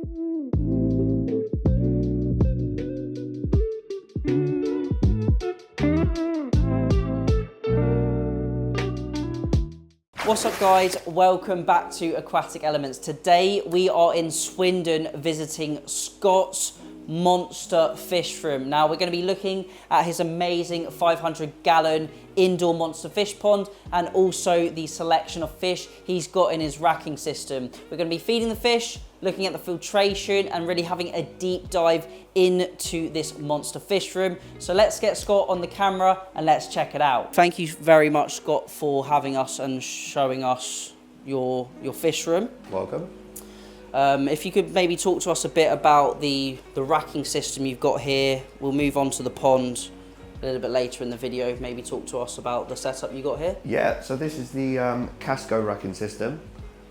What's up guys, welcome back to Aquatic Elements. Today we are in Swindon visiting Scott's monster fish room. Now we're going to be looking at his amazing 500-gallon indoor monster fish pond and also the selection of fish he's got in his racking system. We're going to be feeding the fish, looking at the filtration and really having a deep dive into this monster fish room. So let's get Scott on the camera and let's check it out. Thank you very much, Scott, for having us and showing us your fish room. Welcome. If you could maybe talk to us a bit about the racking system you've got here. We'll move on to the pond a little bit later in the video. Maybe talk to us about the setup you got here. Yeah, so this is the Casco racking system.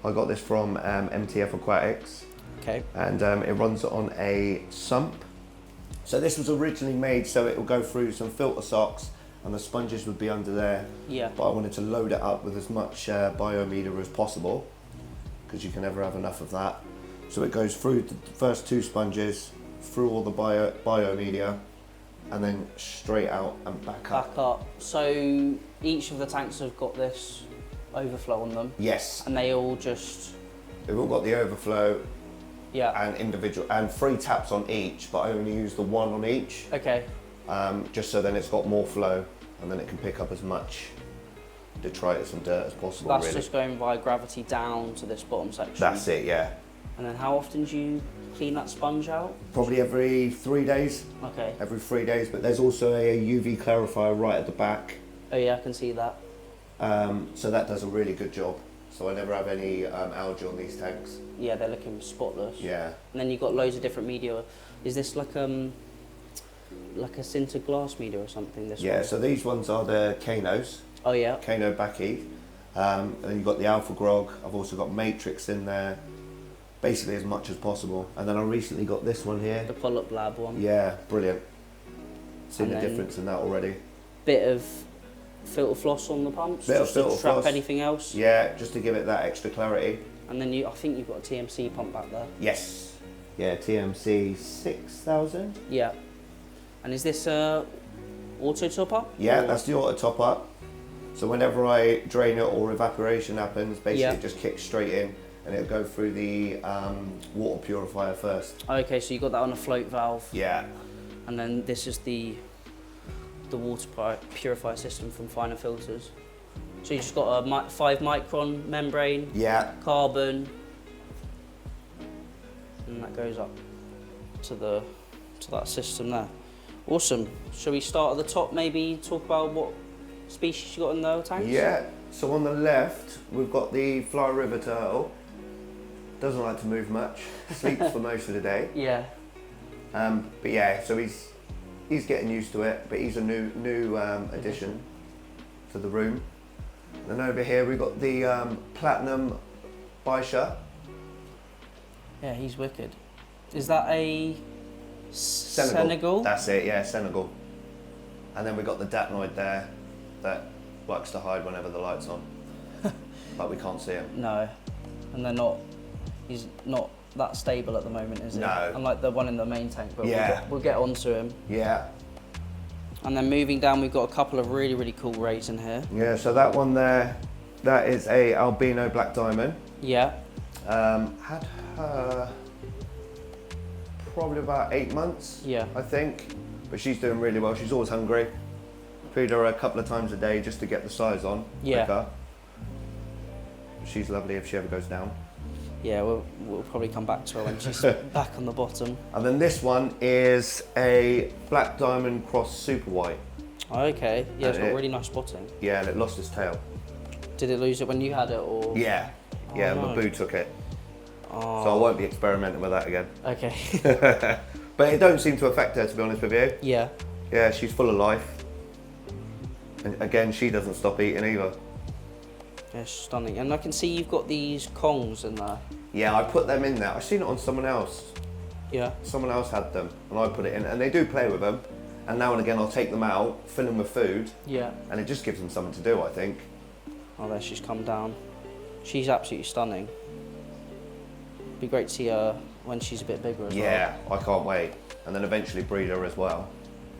I got this from MTF Aquatics. Okay. And it runs on a sump. So this was originally made so it will go through some filter socks and the sponges would be under there. Yeah. But I wanted to load it up with as much biomedia as possible because you can never have enough of that. So it goes through the first two sponges, through all the biomedia, and then straight out and back up. Back up. So each of the tanks have got this overflow on them? Yes. And they all just... They've all got the overflow. Yeah. And individual, and 3 taps on each, but I only use the 1 on each. Okay. Just so then it's got more flow, and then it can pick up as much detritus and dirt as possible. That's really. just going via gravity down to this bottom section? That's it, yeah. And then how often do you clean that sponge out? Probably every 3 days. Okay. Every 3 days, but there's also a UV clarifier right at the back. Oh yeah, I can see that. So that does a really good job. So I never have any algae on these tanks. Yeah, they're looking spotless. Yeah. And then you've got loads of different media. Is this like a sinter glass media or something? This Yeah, one? so these ones are the Canos. Oh yeah. Cano Backy. And then you've got the Alpha Grog. I've also got Matrix in there. Basically as much as possible. And then I recently got this one here. The Polyp Lab one. Yeah, brilliant. Seen And the difference in that already. Bit of filter floss on the pumps? Bit of just to filter trap floss. anything else? Yeah, just to give it that extra clarity. And then I think you've got a TMC pump back there. Yes. Yeah, TMC 6000. Yeah. And is this auto top up? Yeah, or? that's the auto top up. So whenever I drain it or evaporation happens, basically Yeah. it just kicks straight in and it'll go through the water purifier first. Okay, so you got that on a float valve. Yeah. And then this is the water purifier system from Finer Filters. So you just got a 5 micron membrane, Yeah. carbon, and that goes up to that system there. Awesome. Shall we start at the top, maybe talk about what species you got in the tanks? Yeah, so on the left we've got the Fly River turtle. Doesn't like to move much, sleeps for most of the day. Yeah. But yeah, so he's getting used to it, but he's a new addition to the room. Then over here we've got the Platinum Baisha. Yeah, he's wicked. Is that a Senegal. Senegal? That's it, yeah, Senegal. And then we've got the Datnoid there that likes to hide whenever the light's on, but we can't see him. No, and he's not that stable at the moment, is he? No. Unlike the one in the main tank, but Yeah. we'll get onto him. Yeah. And then moving down, we've got a couple of really cool rays in here. Yeah, so that one there, that is a albino black diamond. Yeah. Had her probably about 8 months, Yeah. I think. But she's doing really well. She's always hungry. Feed her a couple of times a day just to get the size on Yeah. quicker. She's lovely if she ever goes down. Yeah, we'll probably come back to her when she's back on the bottom. And then this one is a black diamond cross super white. Okay, yeah, it's And got it- really nice spotting. Yeah, and it lost its tail. Did it lose it when you had it, or? Yeah, yeah, Oh, no. Mabu took it. Oh. So I won't be experimenting with that again. Okay. But it don't seem to affect her, to be honest with you. Yeah. Yeah, she's full of life. And again, she doesn't stop eating either. Yeah, stunning. And I can see you've got these Kongs in there. Yeah, I put them in there. I've seen it on someone else. Yeah. Someone else had them, and I put it in. And they do play with them. And now and again, I'll take them out, fill them with food, Yeah. and it just gives them something to do, I think. Oh, there she's come down. She's absolutely stunning. Be great to see her when she's a bit bigger as well. Yeah, I can't wait. And then eventually breed her as well.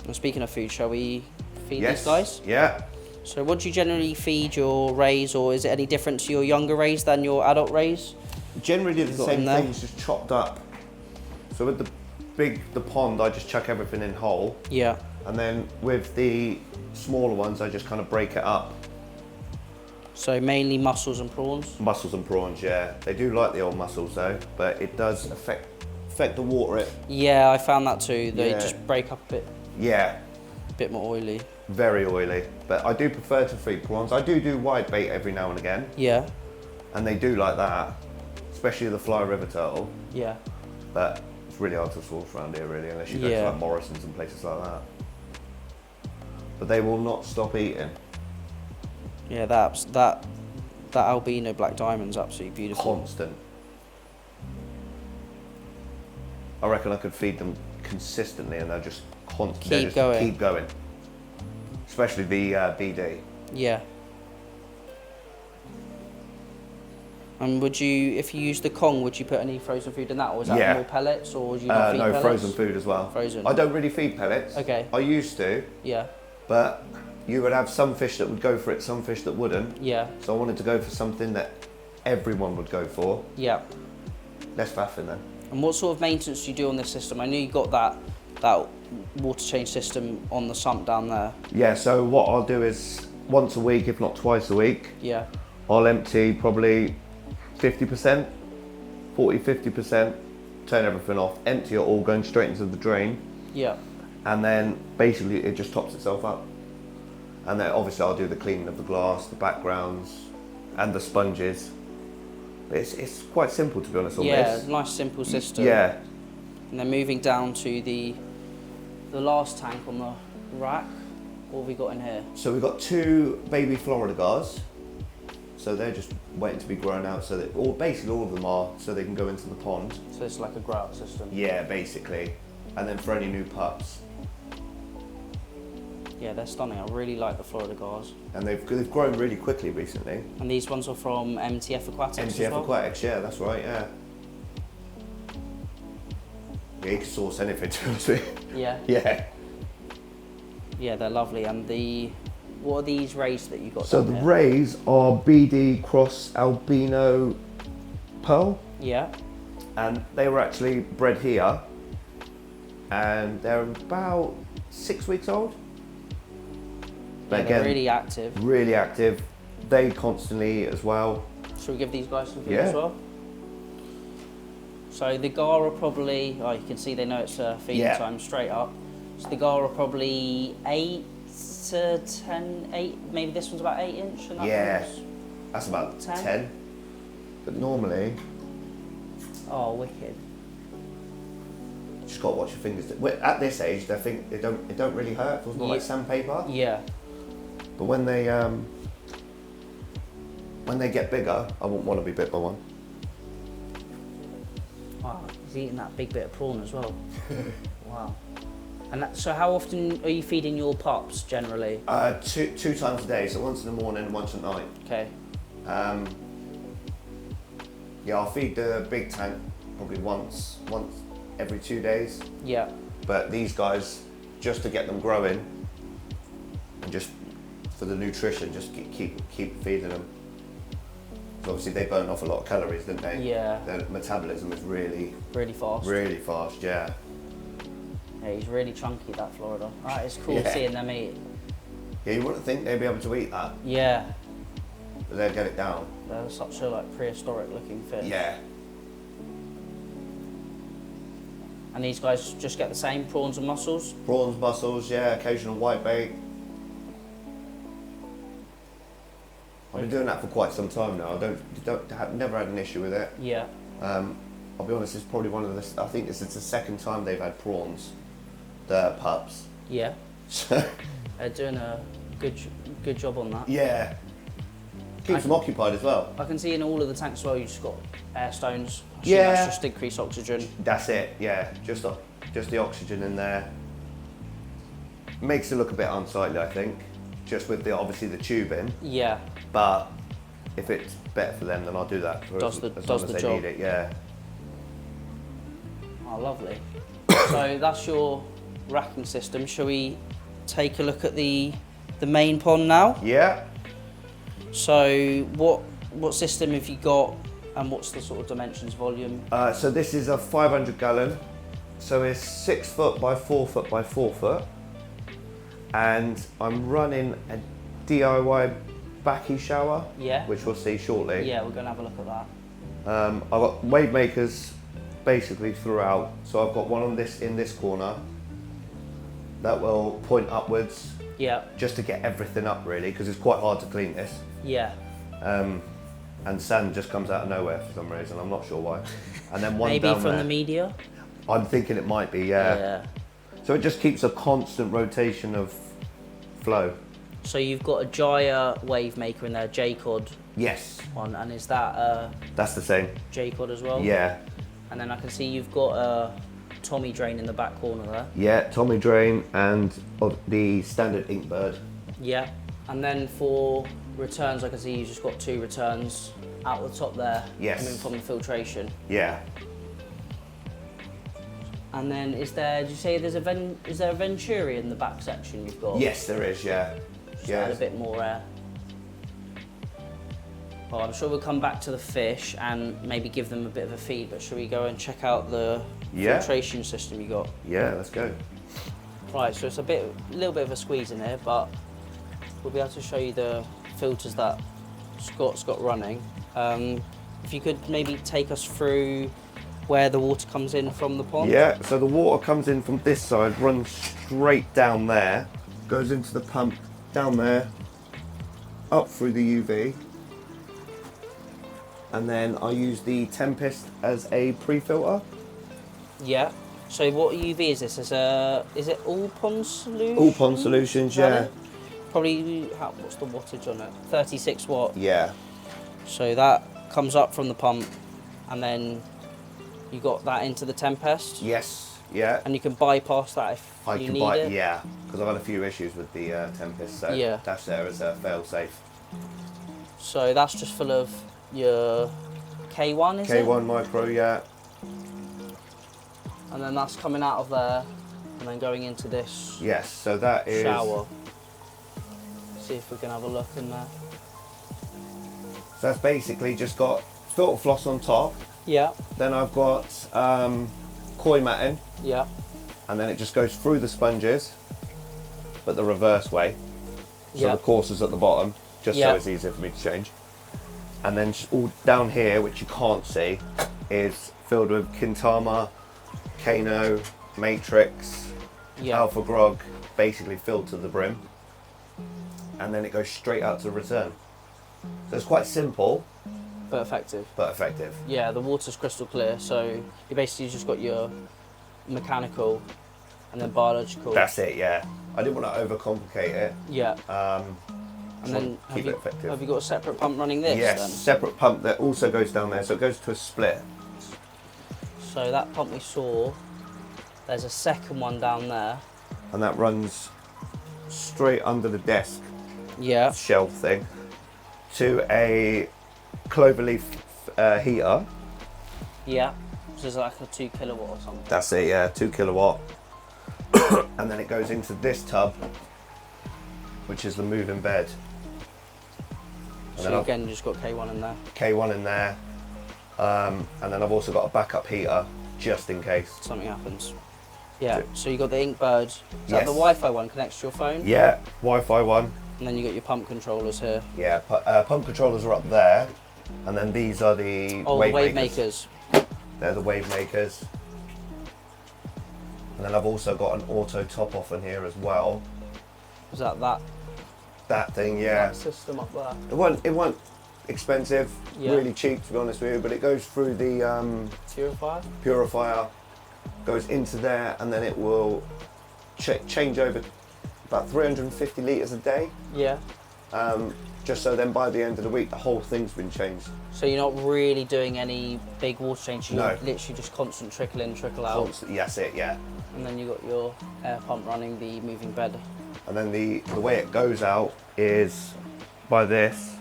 And speaking of food, shall we feed Yes. these guys? Yeah. So what do you generally feed your rays, or is it any different to your younger rays than your adult rays? Generally the got same in there? things, just chopped up. So with the pond, I just chuck everything in whole. Yeah. And then with the smaller ones, I just kind of break it up. So mainly mussels and prawns? Mussels and prawns, yeah. They do like the old mussels though, but it does affect the water. Yeah, I found that too. They Yeah. just break up a Yeah, bit more oily. very oily. But I do prefer to feed prawns. I do white bait every now and again, Yeah. and they do like that, especially the fly river turtle. Yeah. But it's really hard to source around here, really, unless you go to Yeah. like Morrison's and places like that. But they will not stop eating. Yeah, that albino black diamond's absolutely beautiful. Constant. I reckon I could feed them consistently, and they'll just Keep going. keep going. Especially the BD. Yeah. And would you, if you use the Kong, would you put any frozen food in that, or is that Yeah. more pellets, or would you not feed No, pellets? frozen food as well. Frozen. I don't really feed pellets. Okay. I used to, Yeah. but you would have some fish that would go for it, some fish that wouldn't. Yeah. So I wanted to go for something that everyone would go for. Yeah. Less faffing then. And what sort of maintenance do you do on this system? I know you got that water change system on the sump down there. Yeah, so what I'll do is once a week, if not twice a week, Yeah. I'll empty probably 50%, 40–50%, turn everything off, empty it all, going straight into the drain, Yeah. and then basically it just tops itself up. And then obviously I'll do the cleaning of the glass, the backgrounds, and the sponges. It's quite simple, to be honest, on Yeah, this. nice simple system. Yeah, And then moving down to the last tank on the rack. What have we got in here? so we've got 2 baby Florida gars. So they're just waiting to be grown out, so that basically all of them are, so they can go into the pond. So it's like a grout system. Yeah, basically. And then for any new pups. Yeah, they're stunning. I really like the Florida gars. And they've grown really quickly recently. And these ones are from MTF Aquatics as MTF well? Aquatics, yeah, that's right, yeah. Yeah, you can source anything, to be honest with you. Yeah. Yeah. Yeah, they're lovely. And what are these rays that you got So down the here? rays are BD cross albino pearl, Yeah. and they were actually bred here, and they're about 6 weeks old. Yeah, they're really active. Really active. They constantly eat as well. Should we give these guys some food Yeah. as well? So the gar are probably, oh, you can see they know it's feeding Yeah. time straight up. So the gar are probably 8 to 10, 8, maybe this one's about 8 inch. And that Yeah. one's- That's about 10. 10. But normally, Oh, wicked. you just got to watch your fingers. At this age, it don't really hurt. It feels more like Yeah. sandpaper. Yeah. But when they get bigger, I wouldn't want to be bit by one. Wow, he's eating that big bit of prawn as well. Wow. And so how often are you feeding your pups generally? Two times a day, so once in the morning and once at night. Okay. Yeah, I'll feed the big tank probably once every 2 days. Yeah. But these guys, just to get them growing, and just for the nutrition, just keep feeding them. 'Cause obviously they burn off a lot of calories, didn't they? Yeah. Their metabolism is really Really fast. yeah. Yeah, he's really chunky, that Florida. Right, it's cool Yeah. seeing them eat. Yeah, you wouldn't think they'd be able to eat that, Yeah. but they'll get it down. They're such a like prehistoric looking fish. Yeah. And these guys just get the same prawns and mussels? Prawns, mussels, yeah, occasional white bait. I've been doing that for quite some time now. Never had an issue with it. Yeah. I'll be honest, it's probably I think this is the second time they've had prawns, the pups. Yeah. So, They're doing a good job on that. yeah. Keeps them occupied as well. I can see in all of the tanks as well, you've just got air stones. I assume Yeah. That's just increased oxygen. That's it, yeah. Just the oxygen in there. Makes it look a bit unsightly, I think. Just with obviously the tubing. Yeah. But if it's better for them, then I'll do that. Does the as long as job. they need it, yeah. Oh, lovely. So that's your racking system. Shall we take a look at the main pond now? Yeah. So what system have you got, and what's the sort of dimensions, volume? So this is a 500 gallon. So it's 6 foot by 4 foot by 4 foot. And I'm running a DIY backy shower, Yeah. which we'll see shortly. Yeah, we're going to have a look at that. I've got wave makers basically throughout. So I've got one on this in this corner that will point upwards. Yeah. Just to get everything up really, because it's quite hard to clean this. Yeah. And sand just comes out of nowhere for some reason. I'm not sure why. And then one Maybe down from there. the media? I'm thinking it might be, yeah. So it just keeps a constant rotation of flow. So you've got a Jaya wave maker in there, J-Cod Yes, one, and is that that's the same. J-Cod as well? Yeah, And then I can see you've got a Tommy drain in the back corner there. yeah. Tommy drain and of the standard Inkbird. Yeah. And then for returns, I can see you've just got 2 returns out the top there. Yes. Coming from the filtration. Yeah, And then is there, did you say is there a Venturi in the back section you've got? yes, there is. Yeah, Just add a bit more air. Well, I'm sure we'll come back to the fish and maybe give them a bit of a feed, but should we go and check out the filtration system you got? Yeah, let's go. Right, so it's a little bit of a squeeze in here, but we'll be able to show you the filters that Scott's got running. If you could maybe take us through where the water comes in from the pond. Yeah, so the water comes in from this side, runs straight down there, goes into the pump down there, up through the UV, and then I use the Tempest as a pre-filter. Yeah. So what UV is this? Is it all pond solution? All pond solutions, yeah. Probably, what's the wattage on it? 36 watt. Yeah. So that comes up from the pump, and then you got that into the Tempest. Yes, yeah. And you can bypass that if you need it. Yeah, because I've had a few issues with the Tempest, so Yeah. that's there as a fail-safe. So that's just full of your K1, is it? K1 micro, yeah. And then that's coming out of there, and then going into this Yes, so that is... shower. See if we can have a look in there. So that's basically just got filter floss on top. Yeah, Then I've got koi matting, yeah, and then it just goes through the sponges, but the reverse way. So yeah. the course is at the bottom, just Yeah. so it's easier for me to change. And then just all down here, which you can't see, is filled with Kintama, Kano, Matrix, Yeah. Alpha Grog, basically filled to the brim. And then it goes straight out to return. So it's quite simple, But effective. but effective. Yeah, the water's crystal clear, so you basically just got your mechanical and then biological. That's it, yeah. I didn't want to overcomplicate it. Yeah. And then keep it effective. have you got a separate pump running this Yes, then? separate pump that also goes down there, so it goes to a split. So that pump we saw, there's a second one down there. And that runs straight under the desk Yeah. shelf thing to a cloverleaf heater. Yeah. So it's like a 2 kilowatt or something. That's it, yeah, 2 kilowatt. And then it goes into this tub, which is the moving bed. And So again, you just got K1 in there. K1 in there. And then I've also got a backup heater, just in case. Something happens. Yeah, so you got the Inkbird. Is that Yes. the Wi-Fi one connects to your phone? Yeah, Wi-Fi one. And then you got your pump controllers here. Yeah, pump controllers are up there. And then these are the Oh, the wave makers. They're the wave makers. And then I've also got an auto top off in here as well. Is that That thing, yeah. that system up there? It wasn't expensive, Yeah. really cheap to be honest with you, but it goes through the Purifier? purifier, goes into there, and then it will change over about 350 litres a day. Yeah. Just so then by the end of the week, the whole thing's been changed. So you're not really doing any big water change, you're No. literally just constant trickle in, trickle out. Constantly, that's it, yeah. And then you got your air pump running the moving bed. And then the way it goes out is by this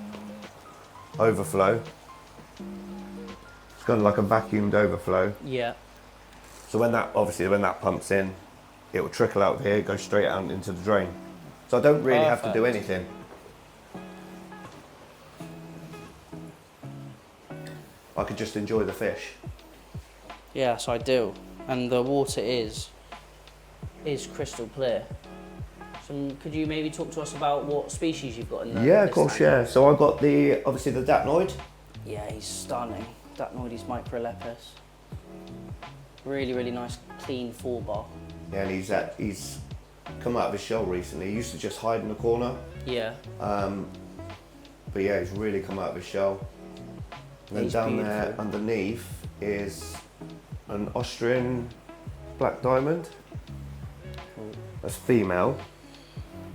overflow. It's kind of like a vacuumed overflow. Yeah. So when that pumps in, it will trickle out of here, go straight out into the drain. So I don't really have to do anything. I could just enjoy the fish. Yes, I do. And the water is crystal clear. So could you maybe talk to us about what species you've got in there? Yeah, of course, yeah. So I got obviously the Dapnoid. Yeah, he's stunning. Dapnoides microlepis. Really, really nice, clean 4-bar. Yeah, and he's come out of his shell recently. He used to just hide in the corner. Yeah. But yeah, he's really come out of his shell. And then down there underneath is an Austrian black diamond. Cool. That's female.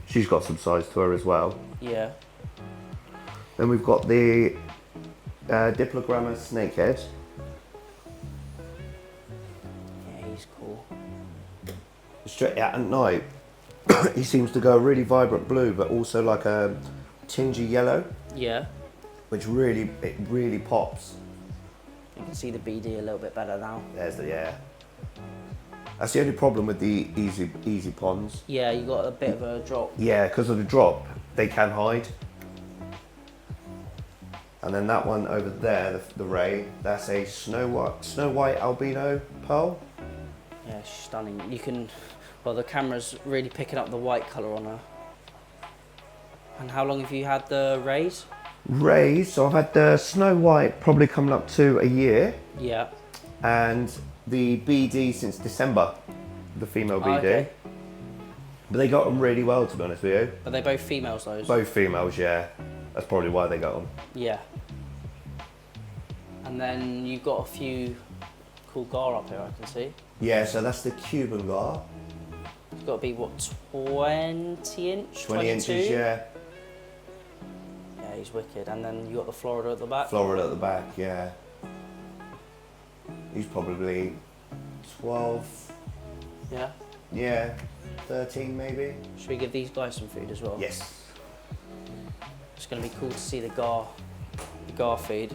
She's got some size to her as well. Yeah. Then we've got the Diplogramma snakehead. Yeah, he's cool. Straight out at night, he seems to go a really vibrant blue, but also like a tingy yellow. Yeah. Which really pops. You can see the BD a little bit better now. There's the That's the only problem with the easy ponds. Yeah, you got a bit of a drop. Yeah, because of the drop, they can hide. And then that one over there, the ray, that's a snow white albino pearl. Yeah, she's stunning. You can, well, the camera's really picking up the white colour on her. And how long have you had the rays? Rays, so I've had the Snow White probably coming up to a year. Yeah. And the BD since December, the female BD. Okay. But they got them really well, to be honest with you. Are they both females, those? Both females, yeah. That's probably why they got them. Yeah. And then you've got a few cool gar up here, I can see. Yeah, so that's the Cuban gar. It's got to be, what, 20 inch? 20 inches, yeah. Yeah, he's wicked. And then you got the Florida at the back? Florida at the back, yeah. He's probably 12. Yeah. Yeah, 13 maybe. Should we give these guys some food as well? Yes. It's going to be cool to see the gar feed.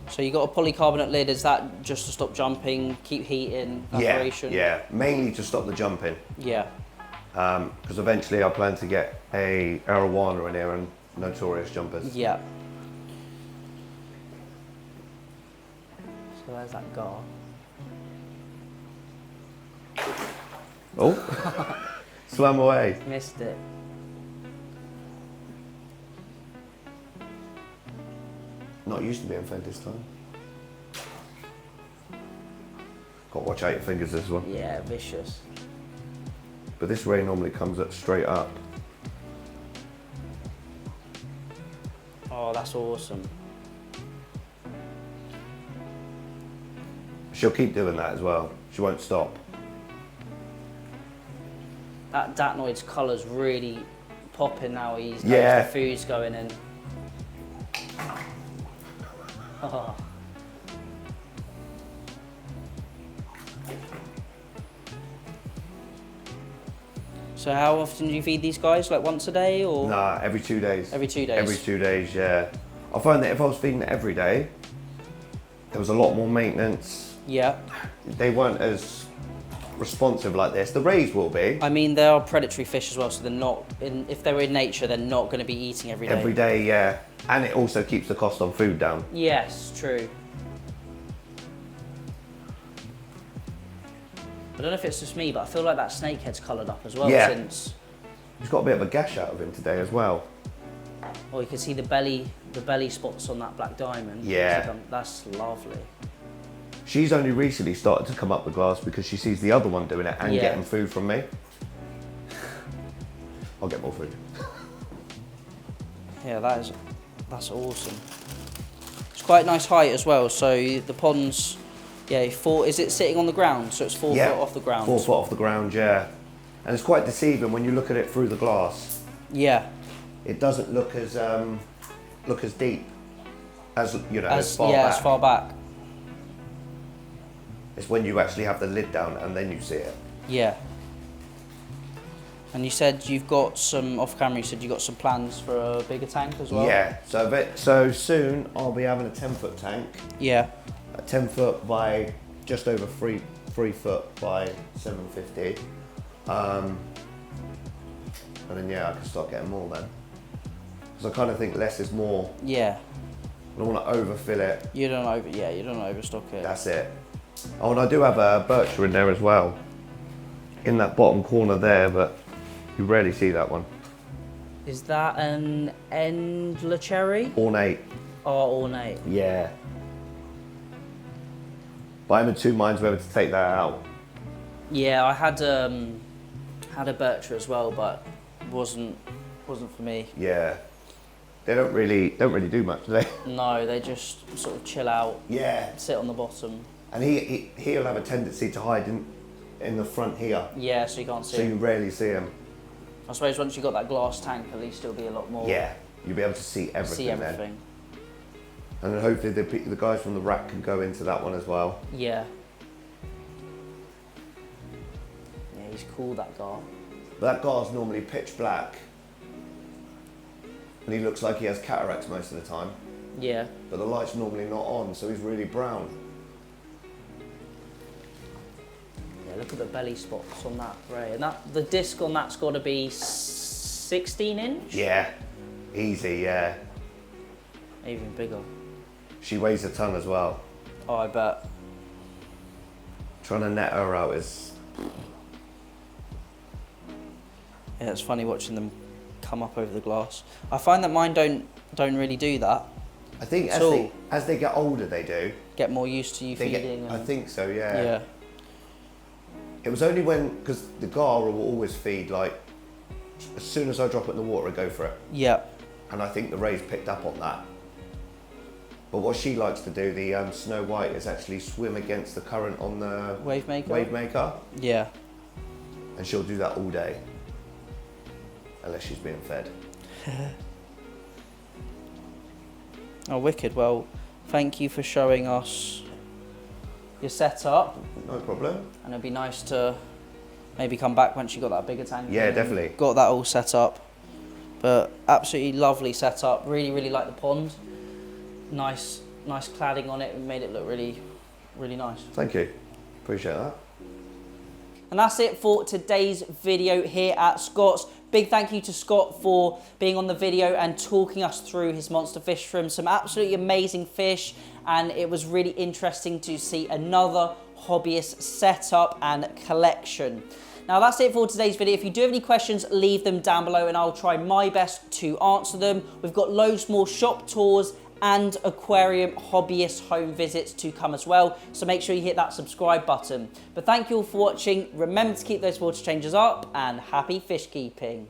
So you got a polycarbonate lid, is that just to stop jumping, keep heating, evaporation? Yeah, mainly to stop the jumping. Yeah. Because eventually I plan to get a arowana in here and notorious jumpers. Yeah. So there's that gar. Oh, swam away. Missed it. Not used to being fed this time. Got to watch out your fingers this one. Yeah, vicious. But this ray normally comes up straight up. Oh, that's awesome. She'll keep doing that as well. She won't stop. That Dapnoid's colour's really popping now. He's Yeah. the food's going in. Oh. So how often do you feed these guys? Like once a day or? Nah, every 2 days. Every 2 days? Every 2 days, yeah. I find that if I was feeding it every day, there was a lot more maintenance. Yeah. They weren't as responsive like this. The rays will be. I mean, they are predatory fish as well, so they're not, if they're in nature, they're not going to be eating every day. Every day, yeah. And it also keeps the cost on food down. Yes, true. I don't know if it's just me, but I feel like that snakehead's coloured up as well since... He's got a bit of a gash out of him today as well. Oh, you can see the belly spots on that black diamond. Yeah. That's lovely. She's only recently started to come up the glass because she sees the other one doing it and getting food from me. I'll get more food. Yeah, that's awesome. It's quite a nice height as well. So the pond's, is it sitting on the ground? So it's 4 foot off the ground. 4 foot off the ground, yeah. And it's quite deceiving when you look at it through the glass. Yeah. It doesn't look as deep as as far back. As far back. It's when you actually have the lid down and then you see it. Yeah. And you said you've got some, off camera, you said you got some plans for a bigger tank as well? Yeah, so soon I'll be having a 10-foot tank. Yeah. A 10 foot by just over 3 foot by 750. And then yeah, I can start getting more then. Because I kind of think less is more. Yeah. I don't want to overfill it. You don't overstock it. That's it. Oh, and I do have a bircher in there as well. In that bottom corner there, but you rarely see that one. Is that an Endler cherry? Ornate. Oh, ornate. Yeah. But I'm in two minds whether to take that out. Yeah, I had a bircher as well, but wasn't for me. Yeah. They don't really do much, do they? No, they just sort of chill out. Yeah. Sit on the bottom. And he'll have a tendency to hide in the front here. Yeah, so you can't see So him. you rarely see him. I suppose once you've got that glass tank, at least it'll be a lot more. Yeah. You'll be able to see everything. Then. And then hopefully the guys from the rack can go into that one as well. Yeah. Yeah, he's cool, that guy. But that guy's normally pitch black. And he looks like he has cataracts most of the time. Yeah. But the light's normally not on, so he's really brown. Yeah, look at the belly spots on that ray. And the disc on that's got to be 16 inch? Yeah. Easy, yeah. Even bigger. She weighs a ton as well. Oh, I bet. Trying to net her out is... Yeah, it's funny watching them come up over the glass. I find that mine don't really do that. I think as they get older, they do. Get more used to you feeding. I think so, yeah. Yeah. It was only because the gar will always feed, like, as soon as I drop it in the water, I go for it. Yeah. And I think the Ray's picked up on that. But what she likes to do, the Snow White, is actually swim against the current on the Wave maker? Wave maker. Yeah. And she'll do that all day. Unless she's being fed. Oh, wicked. Well, thank you for showing us your setup. No problem. And it'd be nice to maybe come back once you got that bigger tank. Yeah, definitely. Got that all set up. But absolutely lovely setup. Really, really like the pond. Nice cladding on it and made it look really, really nice. Thank you. Appreciate that. And that's it for today's video here at Scott's. Big thank you to Scott for being on the video and talking us through his monster fish room. Some absolutely amazing fish, and it was really interesting to see another hobbyist setup and collection. Now that's it for today's video. If you do have any questions, leave them down below and I'll try my best to answer them. We've got loads more shop tours and aquarium hobbyist home visits to come as well, so make sure you hit that subscribe button. But thank you all for watching. Remember to keep those water changes up, and happy fish keeping.